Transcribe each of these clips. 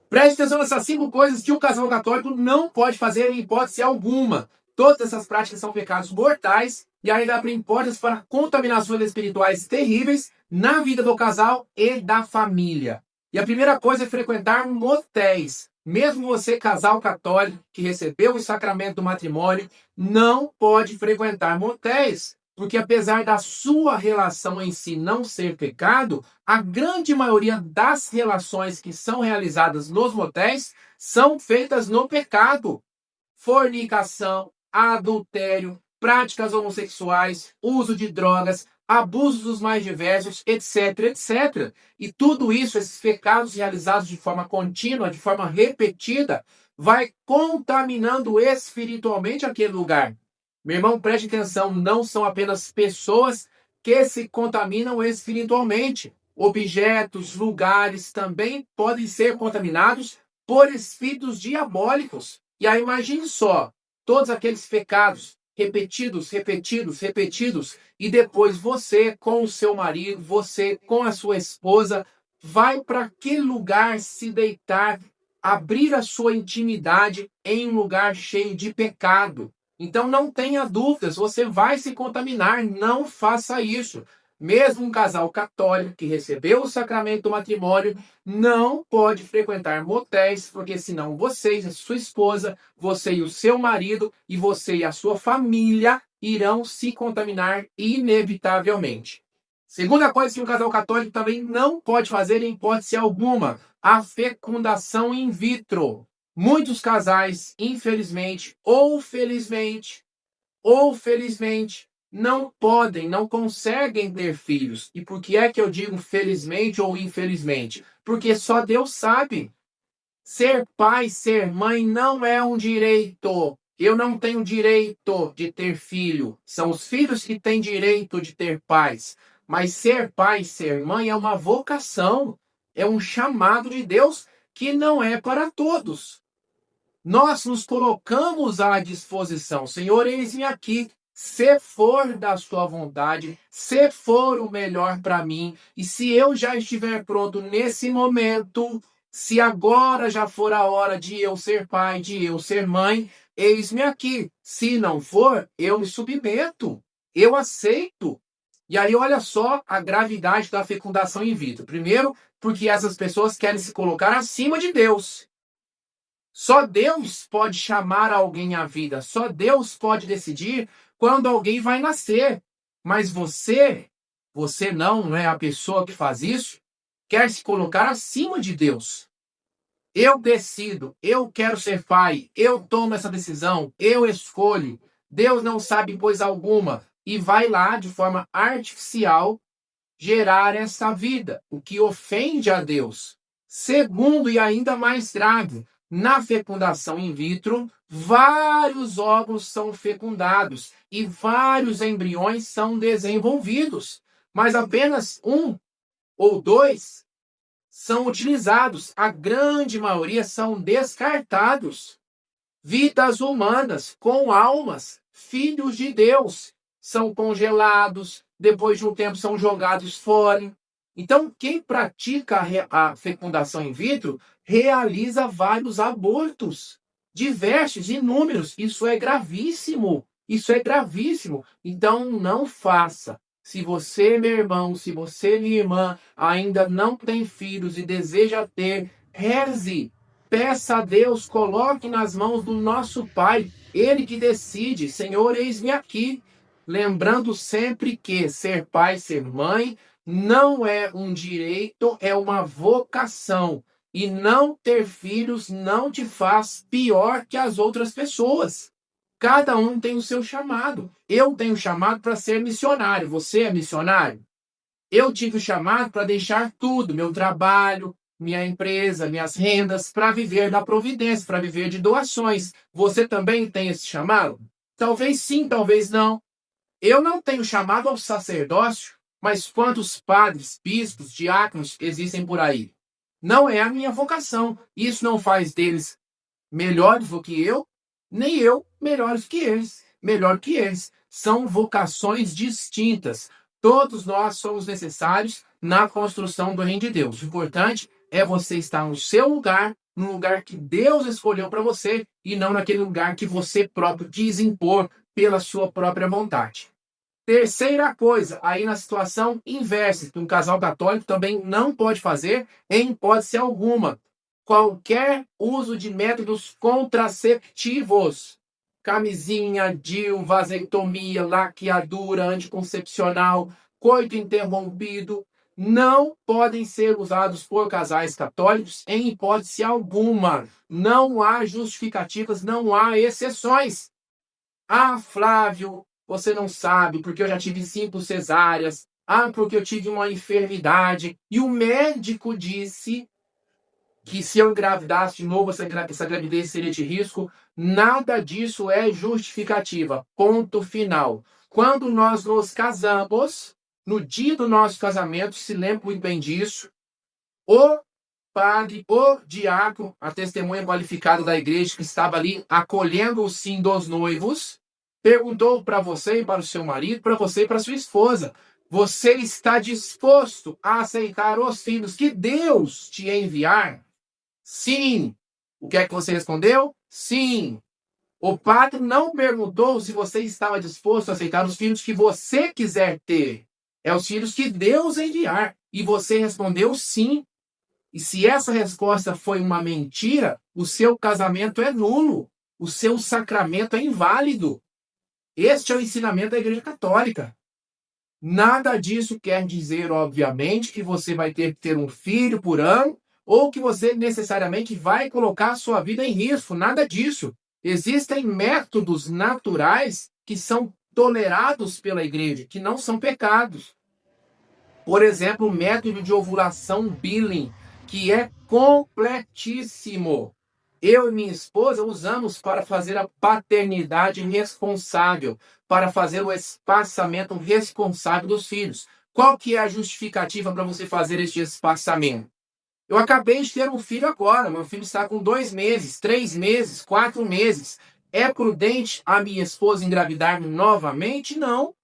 Preste atenção nessas 5 coisas que o casal católico não pode fazer em hipótese alguma. Todas essas práticas são pecados mortais e ainda abrem portas para contaminações espirituais terríveis na vida do casal e da família. E a primeira coisa é frequentar motéis. Mesmo você, casal católico, que recebeu o sacramento do matrimônio, não pode frequentar motéis. Porque apesar da sua relação em si não ser pecado, a grande maioria das relações que são realizadas nos motéis são feitas no pecado. Fornicação, adultério, práticas homossexuais, uso de drogas, abusos dos mais diversos, etc, etc. E tudo isso, esses pecados realizados de forma contínua, de forma repetida, vai contaminando espiritualmente aquele lugar. Meu irmão, preste atenção, não são apenas pessoas que se contaminam espiritualmente. Objetos, lugares também podem ser contaminados por espíritos diabólicos. E aí imagine só, todos aqueles pecados repetidos, repetidos, repetidos, e depois você com o seu marido, você com a sua esposa, vai para aquele lugar se deitar, abrir a sua intimidade em um lugar cheio de pecado. Então não tenha dúvidas, você vai se contaminar, não faça isso. Mesmo um casal católico que recebeu o sacramento do matrimônio não pode frequentar motéis, porque senão vocês, a sua esposa, você e o seu marido, e você e a sua família irão se contaminar inevitavelmente. Segunda coisa que um casal católico também não pode fazer em hipótese alguma, a fecundação in vitro. Muitos casais, infelizmente, ou felizmente, não podem, não conseguem ter filhos. E por que é que eu digo felizmente ou infelizmente? Porque só Deus sabe. Ser pai, ser mãe não é um direito. Eu não tenho direito de ter filho. São os filhos que têm direito de ter pais. Mas ser pai, ser mãe é uma vocação. É um chamado de Deus que não é para todos. Nós nos colocamos à disposição. Senhor, eis-me aqui. Se for da sua vontade, se for o melhor para mim, e se eu já estiver pronto nesse momento, se agora já for a hora de eu ser pai, de eu ser mãe, eis-me aqui. Se não for, eu me submeto, eu aceito. E aí olha só a gravidade da fecundação in vitro. Primeiro, porque essas pessoas querem se colocar acima de Deus. Só Deus pode chamar alguém à vida. Só Deus pode decidir quando alguém vai nascer. Mas você não é a pessoa que faz isso, quer se colocar acima de Deus. Eu decido, eu quero ser pai, eu tomo essa decisão, eu escolho. Deus não sabe coisa alguma e vai lá de forma artificial gerar essa vida, o que ofende a Deus. Segundo e ainda mais grave, na fecundação in vitro, vários óvulos são fecundados e vários embriões são desenvolvidos, mas apenas 1 ou 2 são utilizados. A grande maioria são descartados. Vidas humanas com almas, filhos de Deus, são congelados, depois de um tempo são jogados fora. Então, quem pratica a fecundação in vitro realiza vários abortos, diversos, inúmeros. Isso é gravíssimo. Isso é gravíssimo. Então, não faça. Se você, meu irmão, se você, minha irmã, ainda não tem filhos e deseja ter, reze. Peça a Deus, coloque nas mãos do nosso Pai. Ele que decide. Senhor, eis-me aqui. Lembrando sempre que ser pai, ser mãe, não é um direito, é uma vocação. E não ter filhos não te faz pior que as outras pessoas. Cada um tem o seu chamado. Eu tenho chamado para ser missionário. Você é missionário? Eu tive o chamado para deixar tudo, meu trabalho, minha empresa, minhas rendas, para viver da providência, para viver de doações. Você também tem esse chamado? Talvez sim, talvez não. Eu não tenho chamado ao sacerdócio, mas quantos padres, bispos, diáconos existem por aí? Não é a minha vocação. Isso não faz deles melhores do que eu, nem eu melhores que eles. Melhor que eles. São vocações distintas. Todos nós somos necessários na construção do reino de Deus. O importante é você estar no seu lugar, no lugar que Deus escolheu para você, e não naquele lugar que você próprio quis impor pela sua própria vontade. Terceira coisa, aí na situação inversa, que um casal católico também não pode fazer, em hipótese alguma, qualquer uso de métodos contraceptivos. Camisinha, DIU, vasectomia, laqueadura, anticoncepcional, coito interrompido, não podem ser usados por casais católicos em hipótese alguma. Não há justificativas, não há exceções. Ah, Flávio, você não sabe, porque eu já tive 5 cesáreas. Ah, porque eu tive uma enfermidade. E o médico disse que se eu engravidasse de novo, essa gravidez seria de risco. Nada disso é justificativa. Ponto final. Quando nós nos casamos, no dia do nosso casamento, se lembra muito bem disso, o padre, o diácono, a testemunha qualificada da igreja que estava ali acolhendo o sim dos noivos, perguntou para você e para o seu marido, para você e para sua esposa: você está disposto a aceitar os filhos que Deus te enviar? Sim. O que é que você respondeu? Sim. O padre não perguntou se você estava disposto a aceitar os filhos que você quiser ter. É os filhos que Deus enviar. E você respondeu sim. E se essa resposta foi uma mentira, o seu casamento é nulo. O seu sacramento é inválido. Este é o ensinamento da Igreja Católica. Nada disso quer dizer, obviamente, que você vai ter que ter um filho por ano ou que você necessariamente vai colocar a sua vida em risco. Nada disso. Existem métodos naturais que são tolerados pela Igreja, que não são pecados. Por exemplo, o método de ovulação Billing, que é completíssimo. Eu e minha esposa usamos para fazer a paternidade responsável, para fazer o espaçamento responsável dos filhos. Qual que é a justificativa para você fazer este espaçamento? Eu acabei de ter um filho agora, meu filho está com 2 meses, 3 meses, 4 meses. É prudente a minha esposa engravidar novamente? Não.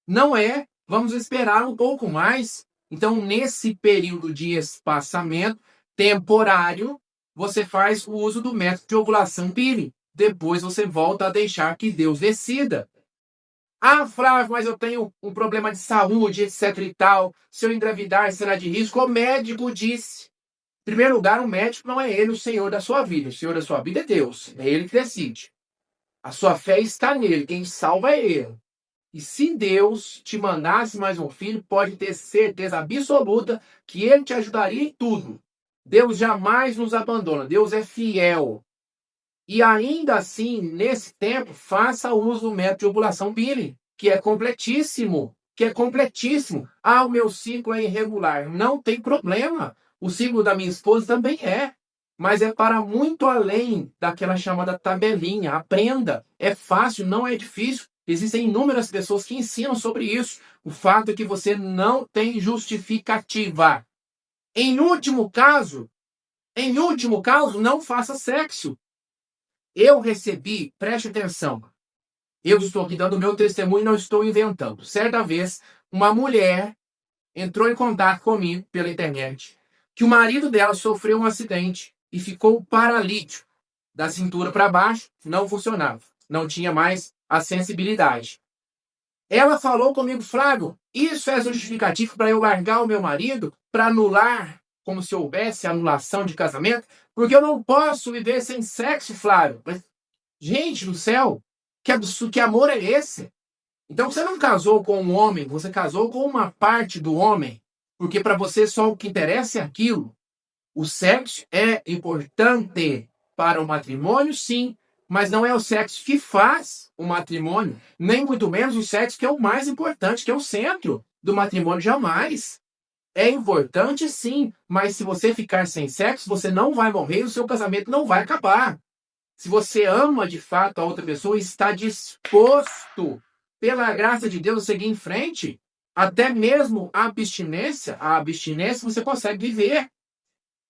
Não é. Vamos esperar um pouco mais. Então, nesse período de espaçamento temporário, você faz o uso do método de ovulação Billing. Depois você volta a deixar que Deus decida. Ah, Flávio, mas eu tenho um problema de saúde, etc e tal. Se eu engravidar, será de risco? O médico disse. Em primeiro lugar, o médico não é ele o senhor da sua vida. O senhor da sua vida é Deus. É ele que decide. A sua fé está nele. Quem salva é ele. E se Deus te mandasse mais um filho, pode ter certeza absoluta que ele te ajudaria em tudo. Deus jamais nos abandona. Deus é fiel. E ainda assim, nesse tempo, faça uso do método de ovulação Billing, que é completíssimo. Ah, o meu ciclo é irregular. Não tem problema. O ciclo da minha esposa também é. Mas é para muito além daquela chamada tabelinha. Aprenda. É fácil, não é difícil. Existem inúmeras pessoas que ensinam sobre isso. O fato é que você não tem justificativa. Em último caso, não faça sexo. Eu recebi, preste atenção, eu estou aqui dando meu testemunho e não estou inventando. Certa vez, uma mulher entrou em contato comigo pela internet que o marido dela sofreu um acidente e ficou paralítico. Da cintura para baixo, não funcionava. Não tinha mais a sensibilidade. Ela falou comigo: Flávio, isso é justificativo para eu largar o meu marido, para anular, como se houvesse anulação de casamento? Porque eu não posso viver sem sexo, Flávio. Mas, gente do céu, que absurdo, que amor é esse? Então você não casou com um homem, você casou com uma parte do homem. Porque para você só o que interessa é aquilo. O sexo é importante para o matrimônio, sim. Mas não é o sexo que faz o matrimônio, nem muito menos o sexo que é o mais importante, que é o centro do matrimônio, jamais. É importante sim, mas se você ficar sem sexo, você não vai morrer e o seu casamento não vai acabar. Se você ama de fato a outra pessoa, está disposto, pela graça de Deus, a seguir em frente, até mesmo a abstinência você consegue viver,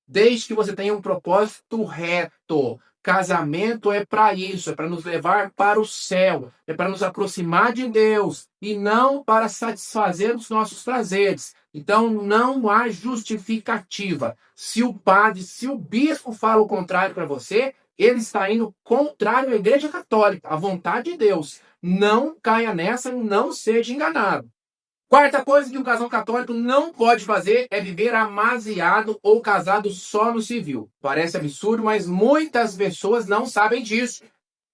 desde que você tenha um propósito reto. Casamento é para isso, é para nos levar para o céu, é para nos aproximar de Deus e não para satisfazer os nossos prazeres. Então não há justificativa. Se o padre, se o bispo fala o contrário para você, ele está indo contrário à Igreja Católica, à vontade de Deus. Não caia nessa, não seja enganado. Quarta coisa que um casal católico não pode fazer é viver amasiado ou casado só no civil. Parece absurdo, mas muitas pessoas não sabem disso.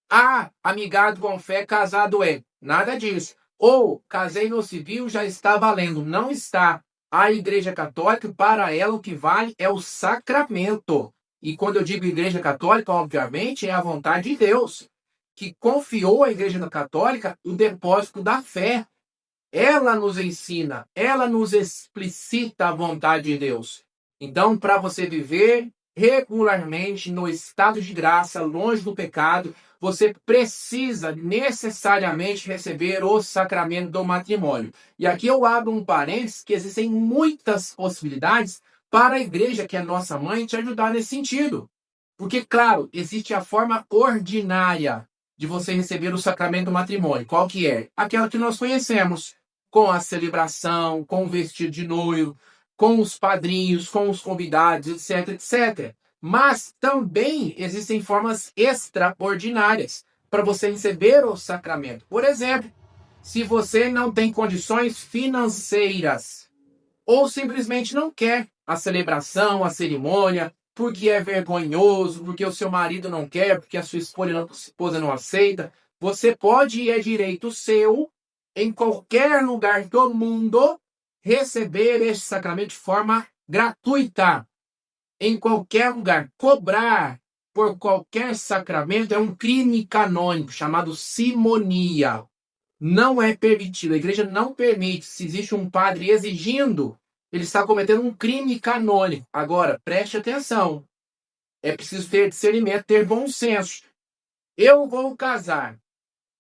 Ah, amigado com fé, casado é. Nada disso. Ou casei no civil, já está valendo. Não está. A Igreja Católica, para ela, o que vale é o sacramento. E quando eu digo Igreja Católica, obviamente, é a vontade de Deus, que confiou à Igreja Católica o depósito da fé. Ela nos ensina, ela nos explicita a vontade de Deus. Então, para você viver regularmente no estado de graça, longe do pecado, você precisa necessariamente receber o sacramento do matrimônio. E aqui eu abro um parênteses que existem muitas possibilidades para a igreja, que é nossa mãe, te ajudar nesse sentido. Porque, claro, existe a forma ordinária de você receber o sacramento do matrimônio. Qual que é? Aquela que nós conhecemos, com a celebração, com o vestido de noivo, com os padrinhos, com os convidados, etc, etc. Mas também existem formas extraordinárias para você receber o sacramento. Por exemplo, se você não tem condições financeiras ou simplesmente não quer a celebração, a cerimônia, porque é vergonhoso, porque o seu marido não quer, porque a sua esposa não aceita, você pode, e é direito seu, em qualquer lugar do mundo, receber este sacramento de forma gratuita. Em qualquer lugar. Cobrar por qualquer sacramento é um crime canônico chamado simonia. Não é permitido. A igreja não permite. Se existe um padre exigindo, ele está cometendo um crime canônico. Agora, preste atenção. É preciso ter discernimento, ter bom senso. Eu vou casar.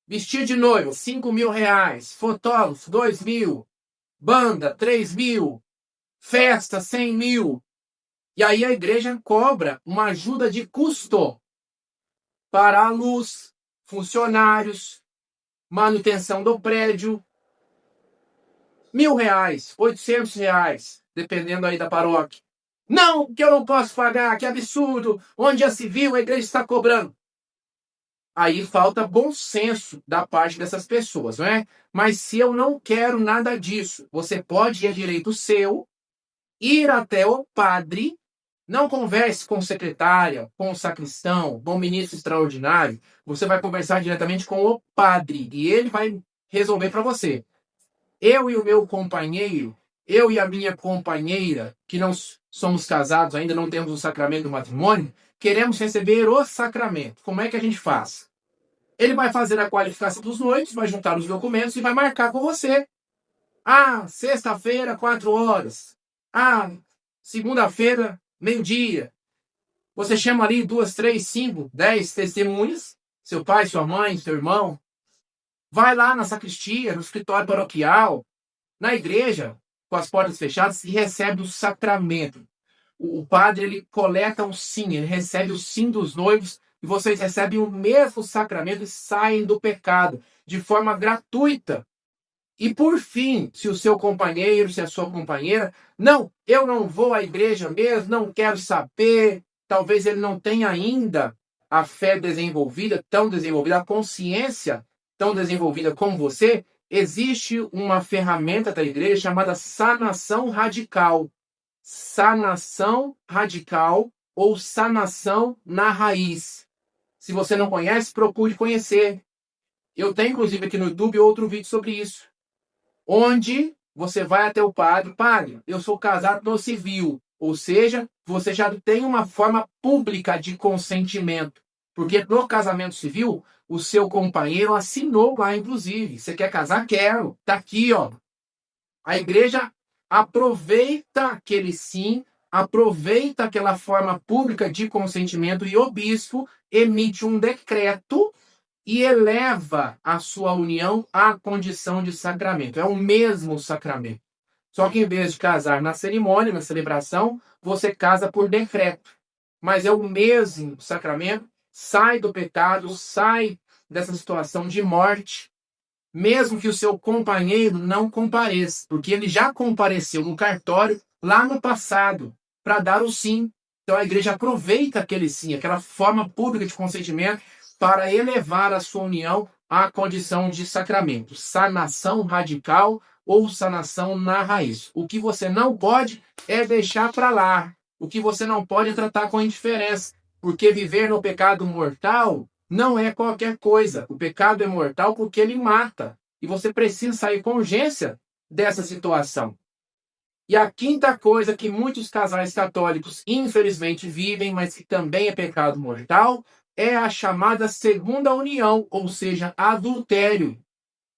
Vestido de noivo, R$ 5.000. Fotógrafo, 2.000. Banda, 3.000. Festa, 100.000. E aí a igreja cobra uma ajuda de custo para a luz, funcionários, manutenção do prédio. R$ 1.000, R$ 800, dependendo aí da paróquia. Não, que eu não posso pagar, que absurdo. Onde já se viu, a igreja está cobrando. Aí falta bom senso da parte dessas pessoas, não é? Mas se eu não quero nada disso, você pode, é direito seu, ir até o padre. Não converse com secretária, com o sacristão, com o ministro extraordinário. Você vai conversar diretamente com o padre e ele vai resolver para você. Eu e o meu companheiro, eu e a minha companheira, que não somos casados ainda, não temos o sacramento do matrimônio, queremos receber o sacramento. Como é que a gente faz? Ele vai fazer a qualificação dos noivos, vai juntar os documentos e vai marcar com você. Ah, sexta-feira, 4 horas. Ah, segunda-feira, meio-dia. Você chama ali 2, 3, 5, 10 testemunhas, seu pai, sua mãe, seu irmão. Vai lá na sacristia, no escritório paroquial, na igreja, com as portas fechadas, e recebe o sacramento. O padre, ele coleta um sim, ele recebe o sim dos noivos, e vocês recebem o mesmo sacramento e saem do pecado, de forma gratuita. E por fim, se o seu companheiro, se a sua companheira, não, eu não vou à igreja mesmo, não quero saber, talvez ele não tenha ainda a fé desenvolvida, tão desenvolvida, a consciência tão desenvolvida como você, existe uma ferramenta da igreja chamada sanação radical. Sanação radical ou sanação na raiz. Se você não conhece, procure conhecer. Eu tenho, inclusive, aqui no YouTube outro vídeo sobre isso, onde você vai até o padre. Padre, eu sou casado no civil. Ou seja, você já tem uma forma pública de consentimento. Porque no casamento civil, o seu companheiro assinou lá, inclusive. Você quer casar? Quero. Tá aqui, ó. A igreja aproveita aquele sim, aproveita aquela forma pública de consentimento e o bispo emite um decreto e eleva a sua união à condição de sacramento. É o mesmo sacramento. Só que em vez de casar na cerimônia, na celebração, você casa por decreto. Mas é o mesmo sacramento sai do pecado, sai dessa situação de morte, mesmo que o seu companheiro não compareça, porque ele já compareceu no cartório lá no passado para dar o sim. Então a igreja aproveita aquele sim, aquela forma pública de consentimento, para elevar a sua união à condição de sacramento, sanação radical ou sanação na raiz. O que você não pode é deixar para lá. O que você não pode é tratar com indiferença, porque viver no pecado mortal não é qualquer coisa. O pecado é mortal porque ele mata. E você precisa sair com urgência dessa situação. E a quinta coisa que muitos casais católicos, infelizmente, vivem, mas que também é pecado mortal, é a chamada segunda união, ou seja, adultério.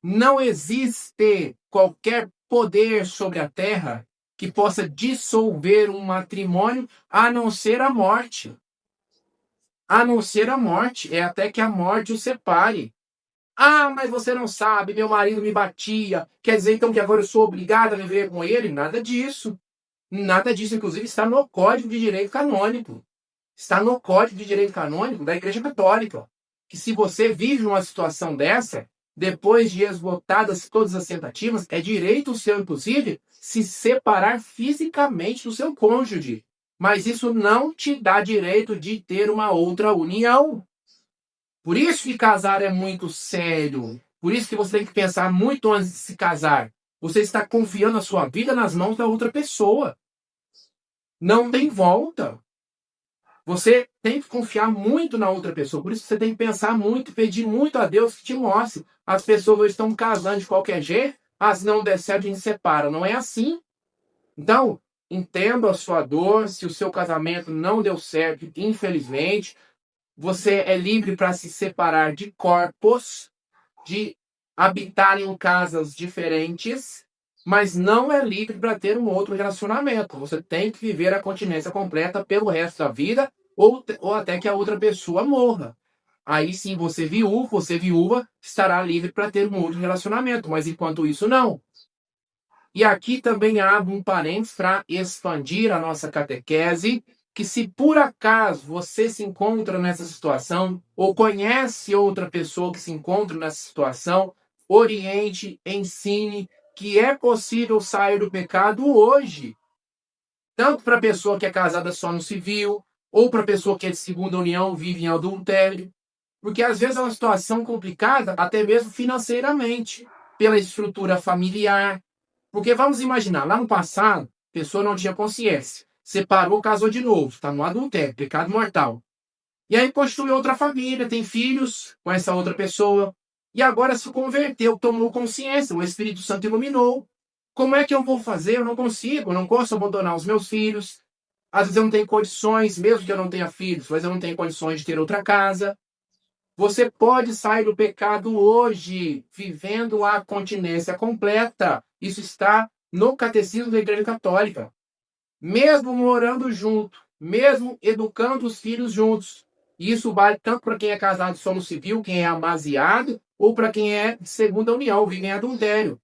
Não existe qualquer poder sobre a terra que possa dissolver um matrimônio, a não ser a morte. A não ser a morte, é até que a morte o separe. Ah, mas você não sabe, meu marido me batia, quer dizer então que agora eu sou obrigada a viver com ele? Nada disso. Nada disso, inclusive, está no Código de Direito Canônico. Está no Código de Direito Canônico da Igreja Católica. Que se você vive uma situação dessa, depois de esgotadas todas as tentativas, é direito seu, inclusive, se separar fisicamente do seu cônjuge. Mas isso não te dá direito de ter uma outra união. Por isso que casar é muito sério. Por isso que você tem que pensar muito antes de se casar. Você está confiando a sua vida nas mãos da outra pessoa. Não tem volta. Você tem que confiar muito na outra pessoa. Por isso que você tem que pensar muito, pedir muito a Deus que te mostre. As pessoas estão casando de qualquer jeito, as não der certo, a gente separa. Não é assim. Então, entenda a sua dor. Se o seu casamento não deu certo, infelizmente, você é livre para se separar de corpos, de habitar em casas diferentes, mas não é livre para ter um outro relacionamento. Você tem que viver a continência completa pelo resto da vida, ou até que a outra pessoa morra. Aí sim, você viúva, estará livre para ter um outro relacionamento, mas enquanto isso, não. E aqui também abro um parênteses para expandir a nossa catequese, que se por acaso você se encontra nessa situação, ou conhece outra pessoa que se encontra nessa situação, oriente, ensine que é possível sair do pecado hoje. Tanto para a pessoa que é casada só no civil, ou para a pessoa que é de segunda união, vive em adultério. Porque às vezes é uma situação complicada, até mesmo financeiramente, pela estrutura familiar. Porque vamos imaginar, lá no passado, a pessoa não tinha consciência. Separou, casou de novo, está no adultério, pecado mortal. E aí constitui outra família, tem filhos com essa outra pessoa. E agora se converteu, tomou consciência, o Espírito Santo iluminou. Como é que eu vou fazer? Eu não consigo, eu não posso abandonar os meus filhos. Às vezes eu não tenho condições, mesmo que eu não tenha filhos, mas eu não tenho condições de ter outra casa. Você pode sair do pecado hoje, vivendo a continência completa. Isso está no Catecismo da Igreja Católica. Mesmo morando junto, mesmo educando os filhos juntos. Isso vale tanto para quem é casado só no civil, quem é amaziado, ou para quem é de segunda união, vive em adultério.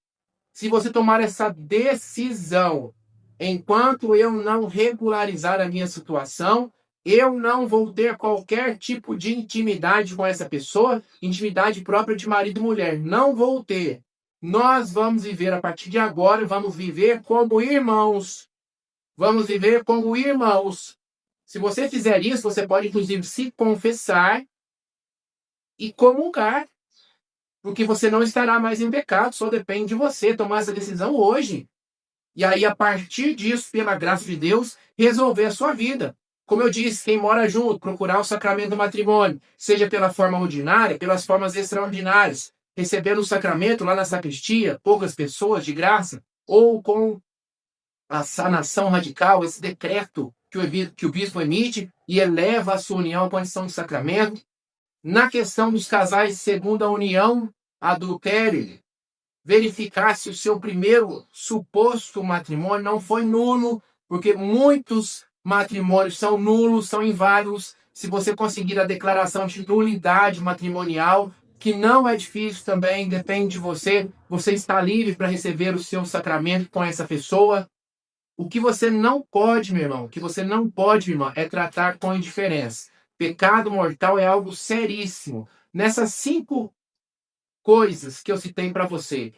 Se você tomar essa decisão, enquanto eu não regularizar a minha situação, eu não vou ter qualquer tipo de intimidade com essa pessoa, intimidade própria de marido e mulher. Não vou ter. Nós vamos viver a partir de agora, vamos viver como irmãos. Vamos viver como irmãos. Se você fizer isso, você pode, inclusive, se confessar e comungar. Porque você não estará mais em pecado, só depende de você tomar essa decisão hoje. E aí, a partir disso, pela graça de Deus, resolver a sua vida. Como eu disse, quem mora junto, procurar o sacramento do matrimônio, seja pela forma ordinária, pelas formas extraordinárias, recebendo o sacramento lá na sacristia, poucas pessoas de graça, ou com a sanação radical, esse decreto que o bispo emite e eleva a sua união à condição de sacramento. Na questão dos casais de segunda união, adultério, verificar se o seu primeiro suposto matrimônio não foi nulo, porque muitos matrimônios são nulos, são inválidos. Se você conseguir a declaração de nulidade matrimonial, que não é difícil também, depende de você, você está livre para receber o seu sacramento com essa pessoa. O que você não pode, meu irmão, o que você não pode, minha irmã, é tratar com indiferença. Pecado mortal é algo seríssimo. Nessas 5 coisas que eu citei para você,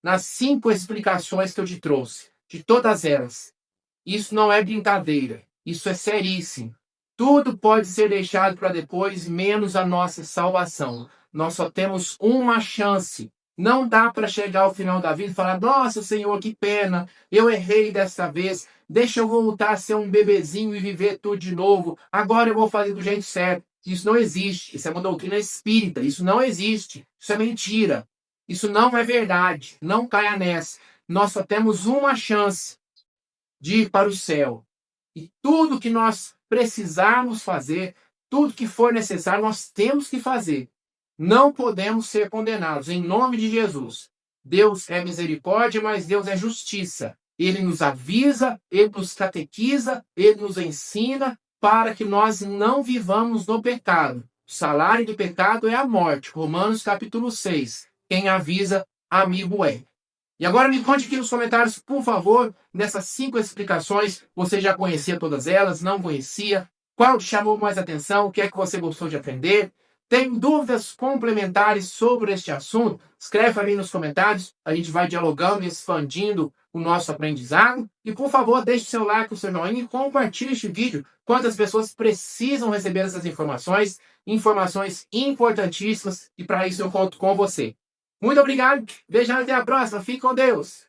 nas 5 explicações que eu te trouxe, de todas elas, isso não é brincadeira, isso é seríssimo. Tudo pode ser deixado para depois, menos a nossa salvação. Nós só temos uma chance. Não dá para chegar ao final da vida e falar: nossa, Senhor, que pena, eu errei dessa vez, deixa eu voltar a ser um bebezinho e viver tudo de novo, agora eu vou fazer do jeito certo. Isso não existe, isso é uma doutrina espírita, isso não existe, isso é mentira, isso não é verdade, não caia nessa. Nós só temos uma chance de ir para o céu. E tudo que nós precisarmos fazer, tudo que for necessário, nós temos que fazer. Não podemos ser condenados, em nome de Jesus. Deus é misericórdia, mas Deus é justiça. Ele nos avisa, Ele nos catequiza, Ele nos ensina para que nós não vivamos no pecado. O salário do pecado é a morte. Romanos capítulo 6. Quem avisa, amigo é. E agora me conte aqui nos comentários, por favor, nessas 5 explicações, você já conhecia todas elas, não conhecia? Qual te chamou mais atenção? O que é que você gostou de aprender? Tem dúvidas complementares sobre este assunto? Escreve ali nos comentários, a gente vai dialogando e expandindo o nosso aprendizado. E, por favor, deixe seu like, o seu joinha e compartilhe este vídeo. Quantas pessoas precisam receber essas informações? Informações importantíssimas, e para isso eu conto com você. Muito obrigado, beijão, até a próxima, fique com Deus.